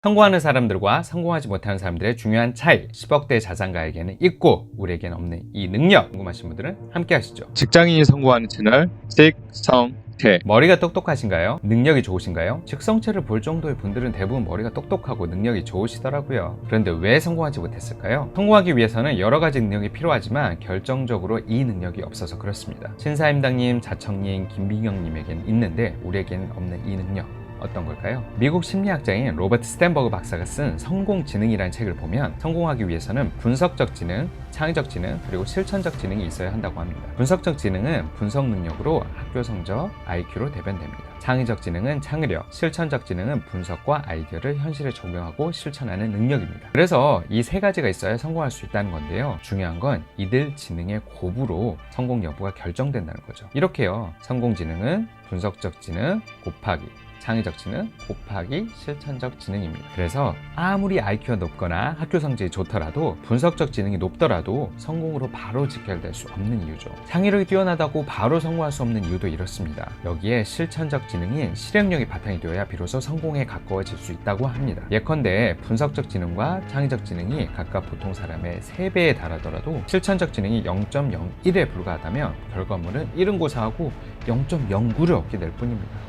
성공하는 사람들과 성공하지 못하는 사람들의 중요한 차이, 10억대 자산가에게는 있고 우리에게는 없는 이 능력, 궁금하신 분들은 함께 하시죠. 직장인이 성공하는 채널 직성태. 머리가 똑똑하신가요? 능력이 좋으신가요? 직성체를 볼 정도의 분들은 대부분 머리가 똑똑하고 능력이 좋으시더라고요. 그런데 왜 성공하지 못했을까요? 성공하기 위해서는 여러 가지 능력이 필요하지만 결정적으로 이 능력이 없어서 그렇습니다. 신사임당님, 자청님, 김비경님에게는 있는데 우리에게는 없는 이 능력, 어떤 걸까요? 미국 심리학자인 로버트 스탠버그 박사가 쓴 성공지능이라는 책을 보면 성공하기 위해서는 분석적 지능, 창의적 지능, 그리고 실천적 지능이 있어야 한다고 합니다. 분석적 지능은 분석 능력으로 학교 성적, IQ로 대변됩니다. 창의적 지능은 창의력, 실천적 지능은 분석과 아이디어를 현실에 적용하고 실천하는 능력입니다. 그래서 이 세 가지가 있어야 성공할 수 있다는 건데요. 중요한 건 이들 지능의 곱으로 성공 여부가 결정된다는 거죠. 이렇게요. 성공 지능은 분석적 지능 곱하기 창의적 지능 곱하기 실천적 지능입니다. 그래서 아무리 IQ가 높거나 학교 성적이 좋더라도 분석적 지능이 높더라도 성공으로 바로 직결될 수 없는 이유죠. 창의력이 뛰어나다고 바로 성공할 수 없는 이유도 이렇습니다. 여기에 실천적 지능인 실행력이 바탕이 되어야 비로소 성공에 가까워질 수 있다고 합니다. 예컨대 분석적 지능과 창의적 지능이 각각 보통 사람의 3배에 달하더라도 실천적 지능이 0.01에 불과하다면 결과물은 1은 고사하고 0.09를 얻게 될 뿐입니다.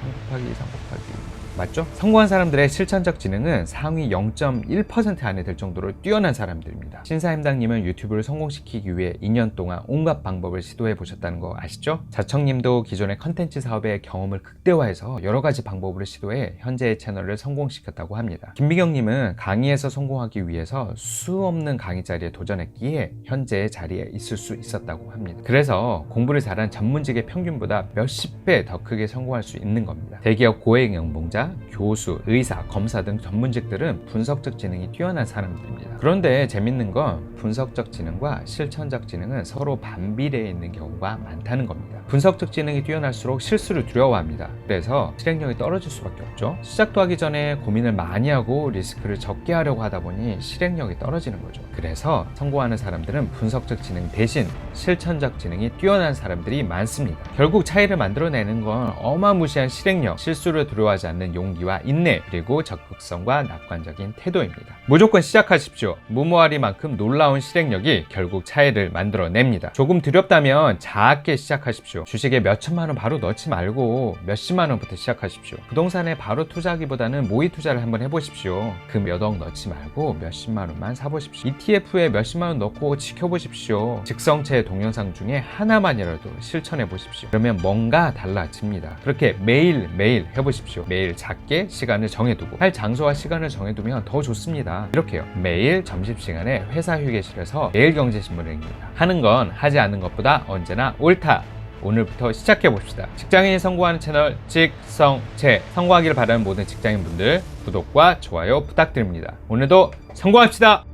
3 곱하기 2, 3 곱하기 맞죠? 성공한 사람들의 실천적 지능은 상위 0.1% 안에 들 정도로 뛰어난 사람들입니다. 신사임당님은 유튜브를 성공시키기 위해 2년 동안 온갖 방법을 시도해 보셨다는 거 아시죠? 자청님도 기존의 컨텐츠 사업의 경험을 극대화해서 여러 가지 방법을 시도해 현재의 채널을 성공시켰다고 합니다. 김미경님은 강의에서 성공하기 위해서 수 없는 강의 자리에 도전했기에 현재의 자리에 있을 수 있었다고 합니다. 그래서 공부를 잘한 전문직의 평균보다 몇십 배 더 크게 성공할 수 있는 겁니다. 대기업 고액 연봉자, 교수, 의사, 검사 등 전문직들은 분석적 지능이 뛰어난 사람들입니다. 그런데 재밌는 건 분석적 지능과 실천적 지능은 서로 반비례해 있는 경우가 많다는 겁니다. 분석적 지능이 뛰어날수록 실수를 두려워합니다. 그래서 실행력이 떨어질 수밖에 없죠. 시작도 하기 전에 고민을 많이 하고 리스크를 적게 하려고 하다 보니 실행력이 떨어지는 거죠. 그래서 성공하는 사람들은 분석적 지능 대신 실천적 지능이 뛰어난 사람들이 많습니다. 결국 차이를 만들어내는 건 어마무시한 실행력, 실수를 두려워하지 않는 용기와 인내, 그리고 적극성과 낙관적인 태도입니다. 무조건 시작하십시오. 무모하리만큼 놀라운 실행력이 결국 차이를 만들어냅니다. 조금 두렵다면 작게 시작하십시오. 주식에 몇천만 원 바로 넣지 말고 몇십만 원부터 시작하십시오. 부동산에 바로 투자하기보다는 모의 투자를 한번 해보십시오. 그 몇억 넣지 말고 몇십만 원만 사보십시오. ETF에 몇십만 원 넣고 지켜보십시오. 직성체 동영상 중에 하나만이라도 실천해보십시오. 그러면 뭔가 달라집니다. 그렇게 매일매일 해보십시오. 매일 작게 시간을 정해두고 할 장소와 시간을 정해두면 더 좋습니다. 이렇게요. 매일 점심시간에 회사 휴게실에서 매일경제신문을 읽는다. 하는 건 하지 않는 것보다 언제나 옳다. 오늘부터 시작해봅시다. 직장인이 성공하는 채널 직성체, 성공하기를 바라는 모든 직장인분들 구독과 좋아요 부탁드립니다. 오늘도 성공합시다.